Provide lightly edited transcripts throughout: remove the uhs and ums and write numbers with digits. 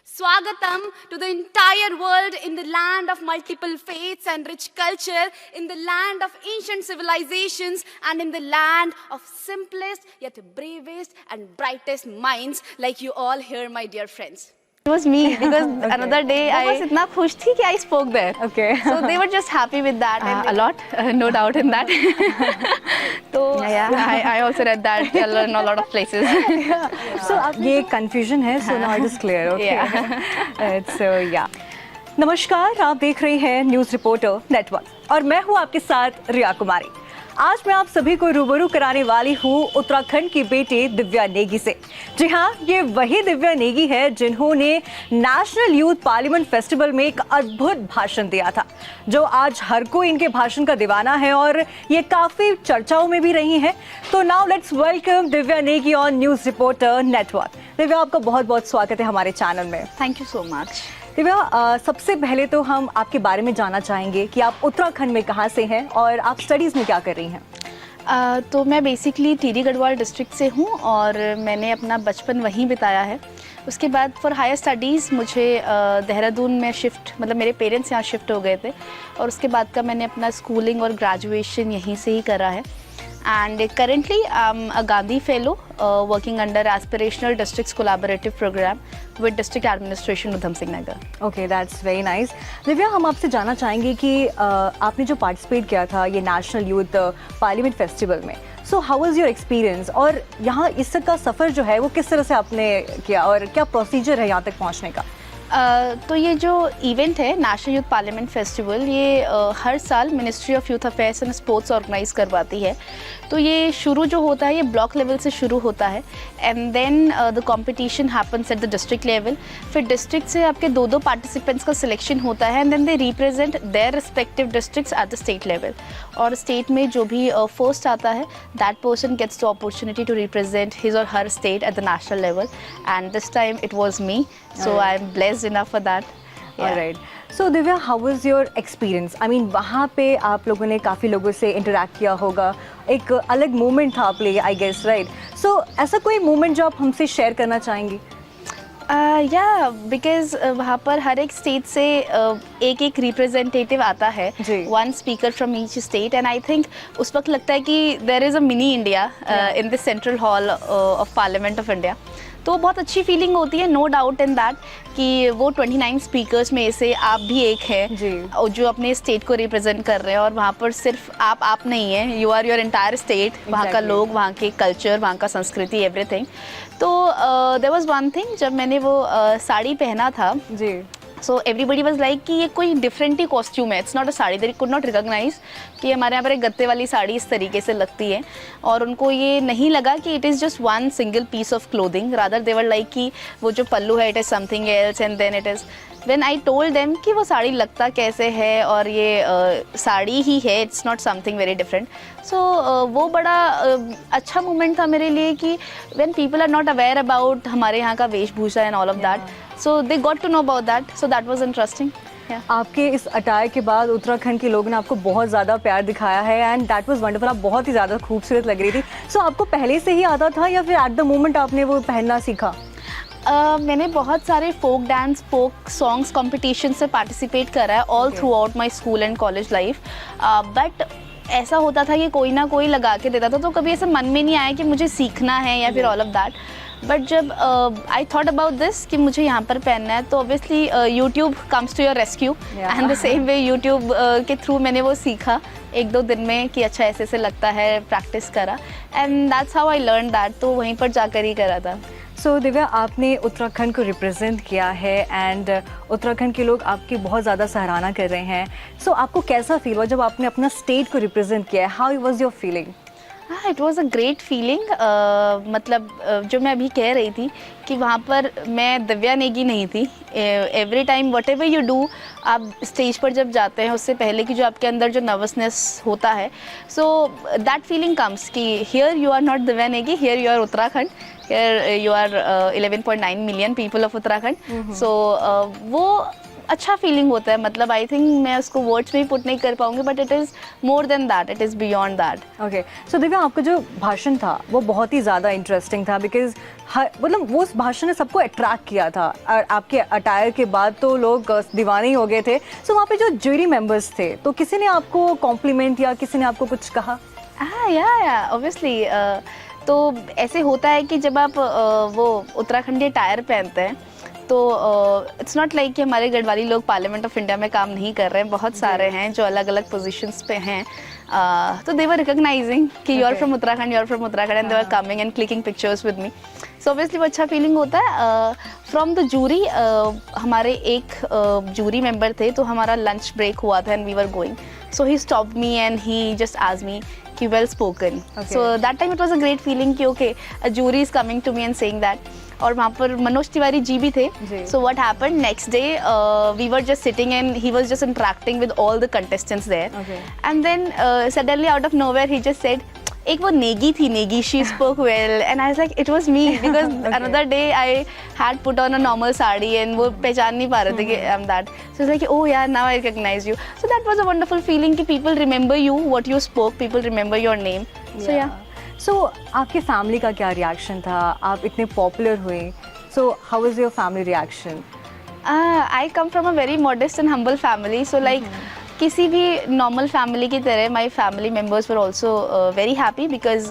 Swagatam to the entire world in the land of multiple faiths and rich culture, in the land of ancient civilizations, and in the land of simplest yet bravest and brightest minds like you all here, my dear friends. It was me because another day I was इतना खुश थी कि I spoke there. Okay. So they were just happy with that. A lot, no doubt in that. तो I also read that in a lot of places. So ये confusion है, so now it is clear. Okay. So yeah. नमस्कार, आप देख रहे हैं news reporter network और मैं हूँ आपके साथ रिया कुमारी। आज मैं आप सभी को रूबरू कराने वाली हूँ उत्तराखंड की बेटी दिव्या नेगी से। जी हाँ, ये वही दिव्या नेगी है जिन्होंने नेशनल यूथ पार्लियामेंट फेस्टिवल में एक अद्भुत भाषण दिया था, जो आज हर कोई इनके भाषण का दीवाना है और ये काफ़ी चर्चाओं में भी रही हैं। तो now let's welcome Divya Negi on news reporter network. Divya, आपका बहुत बहुत स्वागत है हमारे चैनल में। Thank you so much. Divya, सबसे पहले तो हम आपके बारे में जानना चाहेंगे कि आप उत्तराखंड में कहाँ से हैं और आप स्टडीज़ में क्या कर रही हैं। तो मैं बेसिकली टिहरी गढ़वाल डिस्ट्रिक्ट से हूँ और मैंने अपना बचपन वहीं बिताया है। उसके बाद फॉर हायर स्टडीज़ मुझे देहरादून में मतलब मेरे पेरेंट्स यहाँ शिफ्ट हो गए थे और उसके बाद का मैंने अपना स्कूलिंग और ग्रेजुएशन यहीं से ही करा है। And currently I'm a Gandhi Fellow working under Aspirational Districts Collaborative Program with District Administration Udham Singh Nagar. Okay, that's very nice. Divya, हम आपसे जानना चाहेंगे कि आपने जो पार्टिसिपेट किया था ये नेशनल यूथ पार्लियामेंट फेस्टिवल में, so how was your experience और यहाँ इस तक का सफ़र जो है वो किस तरह से आपने किया और क्या प्रोसीजर है यहाँ तक पहुँचने का? तो ये जो इवेंट है नेशनल यूथ पार्लियामेंट फेस्टिवल, ये हर साल ministry of youth affairs and sports organise करवाती है। तो ये शुरू जो होता है ये ब्लॉक लेवल से शुरू होता है and then the competition happens at the district level. फिर डिस्ट्रिक्ट से आपके दो पार्टिसिपेंट्स का सिलेक्शन होता है and then they represent their respective districts at the state level. और स्टेट में जो भी फर्स्ट आता है that person gets the opportunity to represent his और her state at the national level and this time it was me, so I am blessed enough for that. Alright. So Divya, how was your experience? I mean, वहाँ पे आप लोगों ने काफ़ी लोगों से interact किया होगा, एक अलग मोमेंट था आप लिए, I guess, right? So ऐसा कोई मोमेंट जो आप हमसे शेयर करना चाहेंगी? या बिकॉज वहाँ पर हर एक स्टेट से एक रिप्रेजेंटेटिव आता है, one speaker from each state and I think उस वक्त लगता है कि there is a mini India in the central hall of parliament of India. तो बहुत अच्छी फीलिंग होती है, नो डाउट इन दैट कि वो 29 स्पीकर्स में से आप भी एक हैं जो अपने स्टेट को रिप्रेजेंट कर रहे हैं और वहाँ पर सिर्फ आप नहीं हैं, you are your entire state, वहाँ का लोग, वहाँ के कल्चर, वहाँ का संस्कृति, एवरीथिंग। तो देयर वाज वन थिंग, जब मैंने वो साड़ी पहना था जी, सो एवरीबडी वाज लाइक कि ये कोई डिफरेंट ही कॉस्ट्यूम है, it's not a sari, they could not recognise कि हमारे यहाँ पर एक गत्ते वाली साड़ी इस तरीके से लगती है। और उनको ये नहीं लगा कि it is just one single piece of clothing, rather they were like कि वो जो पल्लू है it is something else and then it is when I told them कि वो साड़ी लगता कैसे है और ये साड़ी ही है, it's not something very different. So वो बड़ा अच्छा मोमेंट था मेरे लिए कि when people are not aware about हमारे यहाँ का वेशभूषा and all of that, so they got to know about that, so that was interesting. आपके इस अटायर के बाद उत्तराखंड के लोगों ने आपको बहुत ज़्यादा प्यार दिखाया है एंड दैट वाज वंडरफुल। आप बहुत ही ज़्यादा खूबसूरत लग रही थी। सो आपको पहले से ही आता था या फिर एट द मोमेंट आपने वो पहनना सीखा? मैंने बहुत सारे folk dance, folk songs competition से पार्टिसिपेट करा है all throughout my school and college life, but ऐसा होता था कि कोई ना कोई लगा के देता था, तो कभी ऐसा मन में नहीं आया कि मुझे सीखना है या फिर ऑल ऑफ दैट। बट जब आई थॉट अबाउट दिस कि मुझे यहाँ पर पहनना है, तो obviously YouTube comes to your rescue and the same way YouTube के थ्रू मैंने वो सीखा 1-2 दिन में कि अच्छा ऐसे ऐसे लगता है, प्रैक्टिस करा and that's how I learn that. तो वहीं पर जाकर ही करा था। सो दिव्या, आपने उत्तराखंड को रिप्रेजेंट किया है एंड उत्तराखंड के लोग आपकी बहुत ज़्यादा सराहना कर रहे हैं। सो आपको कैसा फील हुआ जब आपने अपना स्टेट को रिप्रेजेंट किया है? How was your feeling? हाँ, it was a great feeling. मतलब जो मैं अभी कह रही थी कि वहाँ पर मैं दिव्या नेगी नहीं थी। Every time what ever you do, आप स्टेज पर जब जाते हैं उससे पहले कि जो आपके अंदर जो नर्वसनेस होता है, सो दैट फीलिंग कम्स कि here you are not Divya Negi, here you are Uttarakhand, here you are 11.9 million people of Uttarakhand. So वो अच्छा फीलिंग होता है, मतलब आई थिंक मैं उसको वर्ड्स में ही पुट नहीं कर पाऊंगी, but it is more than that, it is beyond that. Okay, so Divya, आपका जो भाषण था वो बहुत ही ज़्यादा इंटरेस्टिंग था, बिकॉज मतलब वो उस भाषण ने सबको अट्रैक्ट किया था, और आपके अटायर के बाद तो लोग दीवाने ही हो गए थे। सो वहाँ पे जो ज्यूरी मेंबर्स थे, तो किसी ने आपको कॉम्प्लीमेंट या किसी ने आपको कुछ कहा? या ऑब्वियसली तो ऐसे होता है कि जब आप वो उत्तराखंडी टायर पहनते हैं तो इट्स नॉट लाइक कि हमारे गढ़वाली लोग पार्लियामेंट ऑफ इंडिया में काम नहीं कर रहे हैं, बहुत सारे हैं जो अलग अलग पोजीशंस पे हैं। तो दे वर रिकॉग्नाइजिंग कि you are from Uttarakhand, you are from Uttarakhand, and they were coming and clicking pictures with me. So obviously वो अच्छा फीलिंग होता है। फ्रॉम द जूरी, हमारे एक जूरी मेंबर थे, तो हमारा लंच ब्रेक हुआ था and we were going, so he stopped me and he just asked me कि well spoken. So that time it was a great feeling कि okay, a jury is coming to me and saying that. और वहाँ पर मनोज तिवारी जी भी थे। So what happened next day, we were just sitting and he was just interacting with all the contestants there, and then suddenly out of nowhere he just said, एक वो नेगी थी, Negi, she spoke well, and I was like it was me, because another day I had put on a normal sari and वो पहचान नहीं पा रहे थे कि I am that. So it's like oh यार, now I recognize you. So that was a wonderful feeling कि people remember you, what you spoke, people remember your name. So yeah. सो आपके फैमिली का क्या रिएक्शन था? आप इतने popular हुए, so how was your family reaction? I come from a very modest and humble family, so like किसी भी normal family की तरह my family members were also very happy, because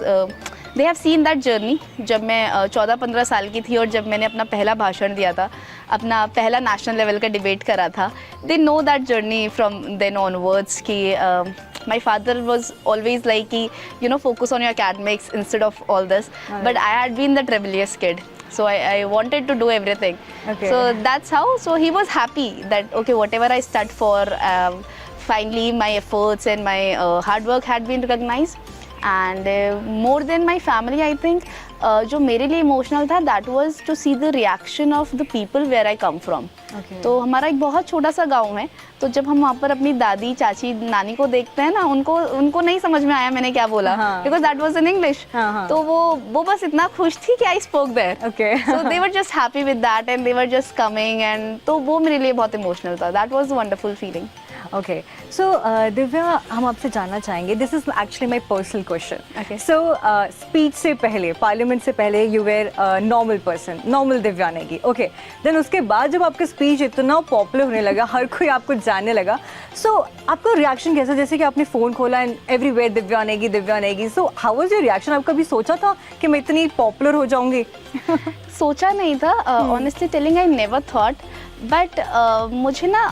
they have seen that journey. जब मैं 14-15 साल की थी और जब मैंने अपना पहला भाषण दिया था, अपना पहला नेशनल लेवल का डिबेट करा था, they know that journey from then onwards कि my father was always like, you know, focus on your academics instead of all this. But I had been that rebellious kid, so I wanted to do everything. So that's how. So he was happy that okay, whatever I studied for, finally my efforts and my hard work had been recognized. And more than my family, I think जो मेरे लिए emotional था, that was to see the reaction of the people where I come from. तो हमारा एक बहुत छोटा सा गांव है, तो जब हम वहाँ पर अपनी दादी, चाची, नानी को देखते हैं ना, उनको नहीं समझ में आया मैंने क्या बोला, because that was in English. तो वो बस इतना खुश थी कि I spoke there. So they were just happy with that and they were just coming, and तो वो मेरे लिए बहुत इमोशनल था। That was wonderful feeling. Okay, so Divya, हम आपसे जानना चाहेंगे, this is actually my personal question. So speech से पहले, पार्लियामेंट से पहले, you were normal person, normal Divya Negi. Okay, then उसके बाद जब आपका स्पीच इतना पॉपुलर होने लगा, हर कोई आपको जानने लगा, सो आपका रिएक्शन कैसा? जैसे कि आपने फ़ोन खोला and everywhere Divya Negi, Divya Negi. So how was your reaction? आप कभी सोचा था कि मैं इतनी पॉपुलर हो जाऊंगी? सोचा नहीं था, honestly telling, I never thought, but मुझे ना,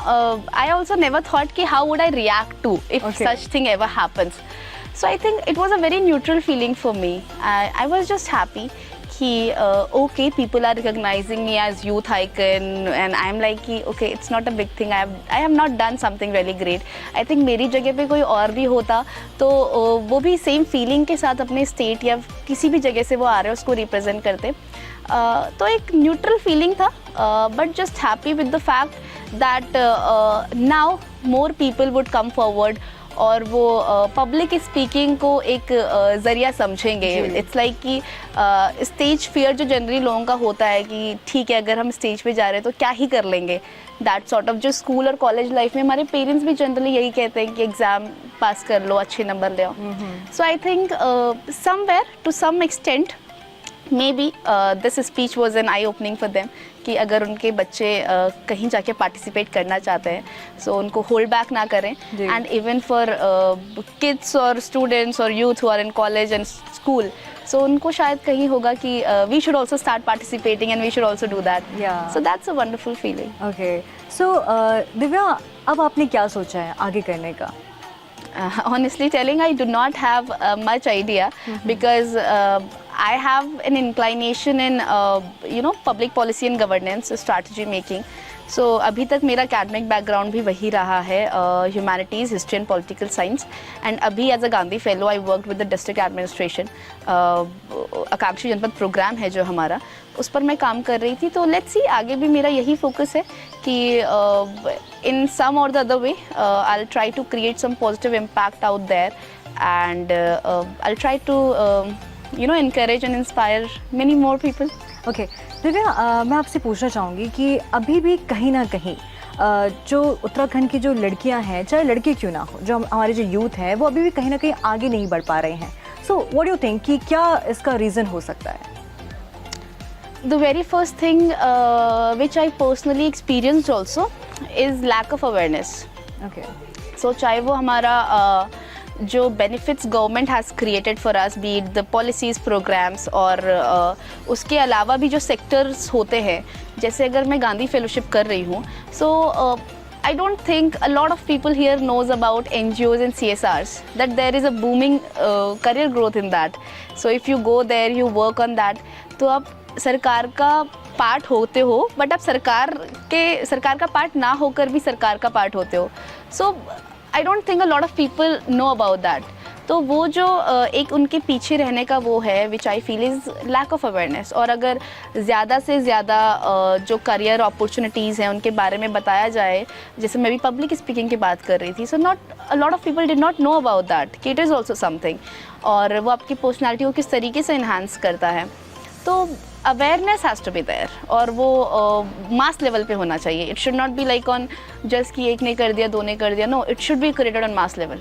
आई ऑल्सो नेवर थॉट कि how would I react to if such thing ever happens. So I think it was a very neutral feeling for me. I was just happy कि okay, people are recognizing me as youth icon, and I am like कि okay, it's not a big thing, I have not done something really great. I think मेरी जगह पे कोई और भी होता तो वो भी सेम फीलिंग के साथ अपने स्टेट या किसी भी जगह से वो आ रहे हैं उसको रिप्रेजेंट करते। तो एक न्यूट्रल फीलिंग था, but just happy with the fact that now more people would come forward और वो पब्लिक स्पीकिंग को एक ज़रिया समझेंगे। इट्स लाइक कि स्टेज फियर जो जनरली लोगों का होता है कि ठीक है, अगर हम स्टेज पे जा रहे हैं तो क्या ही कर लेंगे, दैट सॉर्ट ऑफ। जो स्कूल और कॉलेज लाइफ में हमारे पेरेंट्स भी जनरली यही कहते हैं कि एग्ज़ाम पास कर लो, अच्छे नंबर ले आओ। So I think somewhere to some extent maybe this speech was an eye opening for them कि अगर उनके बच्चे कहीं जाके पार्टिसिपेट करना चाहते हैं, सो उनको होल्ड बैक ना करें। एंड इवन फॉर किड्स और स्टूडेंट्स और youth who are in college and school, so उनको शायद कहीं होगा कि we should also start participating and we should also do that. So that's a wonderful feeling. Okay, so Divya, अब आपने क्या सोचा है आगे करने का? Honestly telling, I do not have much idea because I have an inclination in public policy and governance, strategy making. So अभी तक मेरा academic background भी वही रहा है, humanities, history and political science. And अभी as a Gandhi fellow I worked with the district administration. आकांक्षी जनपद प्रोग्राम है जो हमारा, उस पर मैं काम कर रही थी। तो लेट्स सी, आगे भी मेरा यही फोकस है कि in some or the other way I'll try to create some positive impact out there, and I'll try to encourage and inspire many more people. Okay, Divya, मैं आपसे पूछना चाहूँगी कि अभी भी कहीं ना कहीं जो उत्तराखंड की जो लड़कियां हैं, चाहे लड़के क्यों ना हो, जो हमारे जो यूथ हैं वो अभी भी कहीं ना कहीं आगे नहीं बढ़ पा रहे हैं. So what do you think कि क्या इसका रीज़न हो सकता है? The very first thing which I personally experienced also is lack of awareness. Okay. So चाहे वो हमारा जो benefits government has created for us, be it the policies, programs और उसके अलावा भी जो sectors होते हैं, जैसे अगर मैं गांधी फेलोशिप कर रही हूँ, so I don't think a lot of people here knows about NGOs and CSRs, that there is a booming career growth in that. So if you go there, you work on that, तो आप सरकार का part होते हो, but आप सरकार का part ना होकर भी सरकार का पार्ट होते हो. So I don't think a lot of people know about that. तो वो जो एक उनके पीछे रहने का वो है, which I feel is lack of awareness. और अगर ज़्यादा से ज़्यादा जो करियर अपॉर्चुनिटीज़ हैं उनके बारे में बताया जाए, जैसे मैं भी पब्लिक स्पीकिंग की बात कर रही थी, so not a lot of people did not know about that कि इट इज़ ऑल्सो समथिंग. और वो आपकी पर्सनैलिटी को किस तरीके से इन्हांस करता है. तो awareness has to be there, और वो मास लेवल पे होना चाहिए. It should not be like on just कि एक ने कर दिया, दो ने कर दिया. No, it should be created on mass level.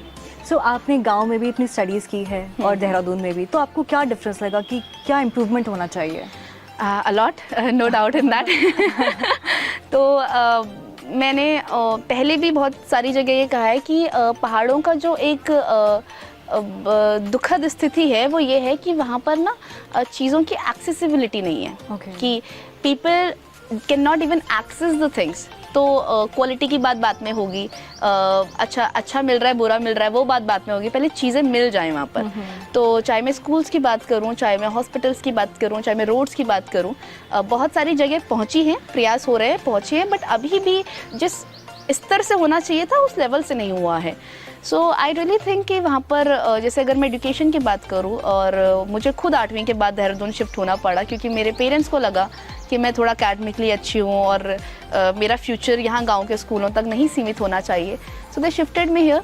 So आपने गांव में भी इतनी स्टडीज़ की है और देहरादून में भी, तो आपको क्या डिफरेंस लगा कि क्या इम्प्रूवमेंट होना चाहिए? A lot, no doubt in that. तो मैंने पहले भी बहुत सारी जगह ये कहा है कि पहाड़ों का जो एक दुखद स्थिति है वो ये है कि वहाँ पर ना चीज़ों की एक्सेसिबिलिटी नहीं है. कि people can not even access the things. तो क्वालिटी की बात में होगी, अच्छा मिल रहा है, बुरा मिल रहा है, वो बात में होगी. पहले चीज़ें मिल जाएं वहाँ पर. तो चाहे मैं स्कूल्स की बात करूँ, चाहे मैं हॉस्पिटल्स की बात करूँ, चाहे मैं रोड्स की बात करूँ, बहुत सारी जगह पहुँची हैं, प्रयास हो रहे हैं, पहुँची हैं, बट अभी भी जिस स्तर से होना चाहिए था उस लेवल से नहीं हुआ है. सो आई रियली थिंक कि वहाँ पर जैसे अगर मैं एजुकेशन की बात करूँ, और मुझे खुद 8वीं के बाद देहरादून शिफ्ट होना पड़ा क्योंकि मेरे पेरेंट्स को लगा कि मैं थोड़ा अकेडमिकली अच्छी हूँ और मेरा फ्यूचर यहाँ गांव के स्कूलों तक नहीं सीमित होना चाहिए. So they shifted me here.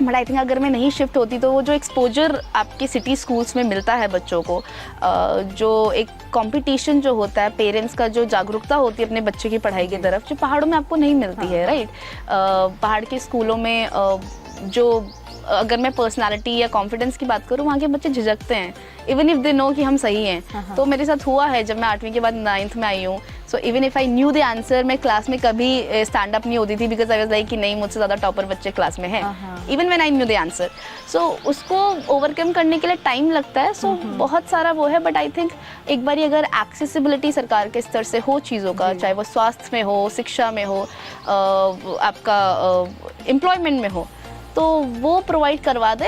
But I think अगर मैं नहीं शिफ्ट होती तो वो जो एक्सपोजर आपके सिटी स्कूल्स में मिलता है बच्चों को, जो एक कंपटीशन जो होता है, पेरेंट्स का जो जागरूकता होती है अपने बच्चे की पढ़ाई की तरफ, जो पहाड़ों में आपको नहीं मिलती है. राइट. पहाड़ के स्कूलों में जो अगर मैं पर्सनालिटी या कॉन्फिडेंस की बात करूँ, वहाँ के बच्चे झिझकते हैं इवन इफ दे नो कि हम सही हैं. तो मेरे साथ हुआ है जब मैं 8वीं के बाद 9th में आई हूँ. So even if I knew the answer, मैं क्लास में कभी स्टैंड अप नहीं होती थी बिकॉज आई वाज लाइक कि नहीं, मुझसे ज़्यादा टॉपर बच्चे क्लास में हैं, even when I knew the answer. So उसको ओवरकम करने के लिए टाइम लगता है. सो बहुत सारा वो है, बट आई थिंक एक बार अगर एक्सेसिबिलिटी सरकार के स्तर से हो चीज़ों का, चाहे वो स्वास्थ्य में हो, शिक्षा में हो, आपका एम्प्लॉयमेंट में हो, तो वो प्रोवाइड करवा दें.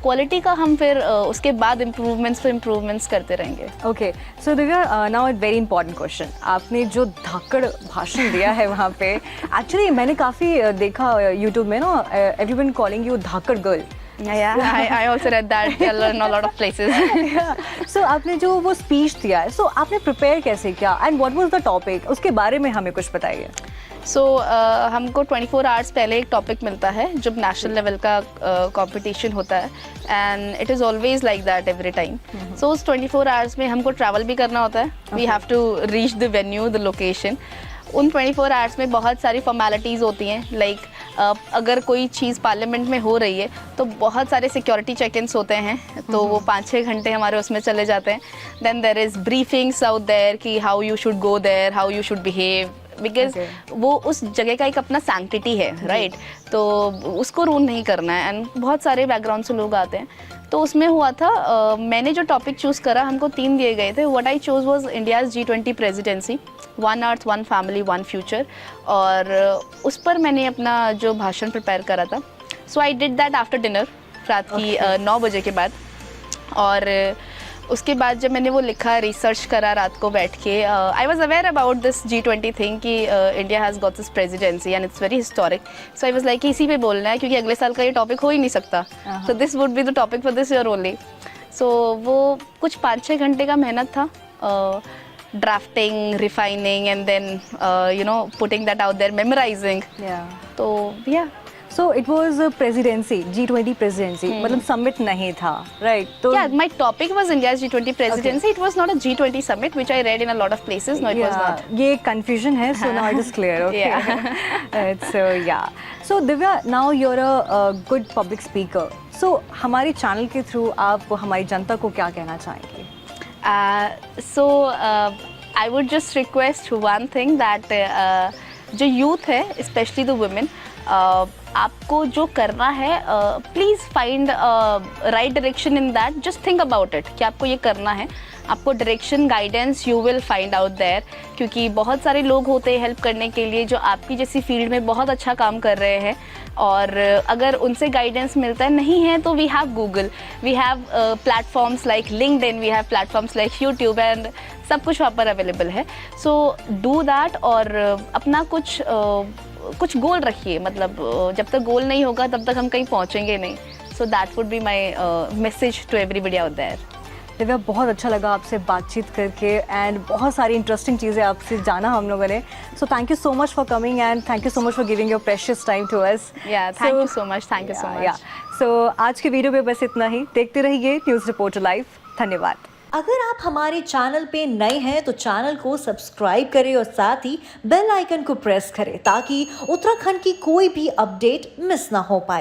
क्वालिटी का हम फिर उसके बाद इम्प्रूवमेंट्स करते रहेंगे. Okay, so Divya, now a very important question. आपने जो धाकड़ भाषण दिया है वहाँ पे, एक्चुअली मैंने काफ़ी देखा यूट्यूब में ना, everyone calling you Dhakad girl. Yeah, I also read that in a lot of places. So आपने जो वो स्पीच दिया है, so आपने प्रिपेयर कैसे किया and what was the topic, उसके बारे में हमें कुछ बताइए. सो हमको 24 आवर्स पहले एक टॉपिक मिलता है जब नेशनल लेवल का कंपटीशन होता है, and it is always like that every time. So उस 24 आवर्स में हमको ट्रैवल भी करना होता है. We have to reach the venue, the location. उन 24 आवर्स में बहुत सारी फॉर्मेलिटीज़ होती हैं. लाइक अगर कोई चीज़ पार्लियामेंट में हो रही है तो बहुत सारे सिक्योरिटी चेक इन्स होते हैं, तो वो 5-6 घंटे हमारे उसमें चले जाते हैं. Then there is briefings out there कि how you should go there, how you should behave, because वो उस जगह का एक अपना सैंक्टिटी है. राइट. तो उसको रूल नहीं करना है, एंड बहुत सारे बैकग्राउंड से लोग आते हैं. तो उसमें हुआ था, मैंने जो टॉपिक चूज़ करा, हमको 3 दिए गए थे. What I chose was India's G20 presidency, 1 earth 1 family 1 future, और उस पर मैंने अपना जो भाषण प्रिपेयर करा था. So I did that after dinner, रात की 9 बजे के बाद. और उसके बाद जब मैंने वो लिखा, रिसर्च करा रात को बैठ के, I was aware about this G20 thing कि India has got this presidency and it's very historic. So I was like इसी पे बोलना है क्योंकि अगले साल का ये टॉपिक हो ही नहीं सकता. So this would be the topic for this year only. So वो कुछ 5-6 घंटे का मेहनत था, drafting, refining, and then putting that out there, memorizing. तो yeah. So it was presidency G20 presidency मतलब समिट नहीं था राइट तो Yeah, my topic was India's G20 presidency. It was not a G20 summit, which I read in a lot of places. No, it was not. ये confusion है so now it is clear okay so so Divya now you're a good public speaker so हमारे channel के through आप हमारी जनता को क्या कहना चाहेंगे So I would just request one thing that जो youth है, especially the women, आपको जो करना है please find right direction in that, just think about it कि आपको ये करना है, आपको direction guidance you will find out there, क्योंकि बहुत सारे लोग होते हैं हेल्प करने के लिए जो आपकी जैसी फील्ड में बहुत अच्छा काम कर रहे हैं, और अगर उनसे गाइडेंस मिलता है नहीं है तो we have Google, we have platforms like LinkedIn, we have platforms like YouTube and सब कुछ वहाँ पर अवेलेबल है. सो डू दैट और अपना कुछ गोल रखिए, मतलब जब तक गोल नहीं होगा तब तक हम कहीं पहुँचेंगे नहीं. So that would be my message to everybody out there. Divya बहुत अच्छा लगा आपसे बातचीत करके एंड बहुत सारी इंटरेस्टिंग चीज़ें आपसे जाना हम लोगों ने. So thank you so much for coming and thank you so much for giving your precious time to us. Thank you so much. Thank you so much. So आज के वीडियो में बस इतना ही. देखते रहिए न्यूज़ रिपोर्टर लाइव. धन्यवाद. अगर आप हमारे चैनल पे नए हैं तो चैनल को सब्सक्राइब करें और साथ ही बेल आइकन को प्रेस करें ताकि उत्तराखंड की कोई भी अपडेट मिस ना हो पाए.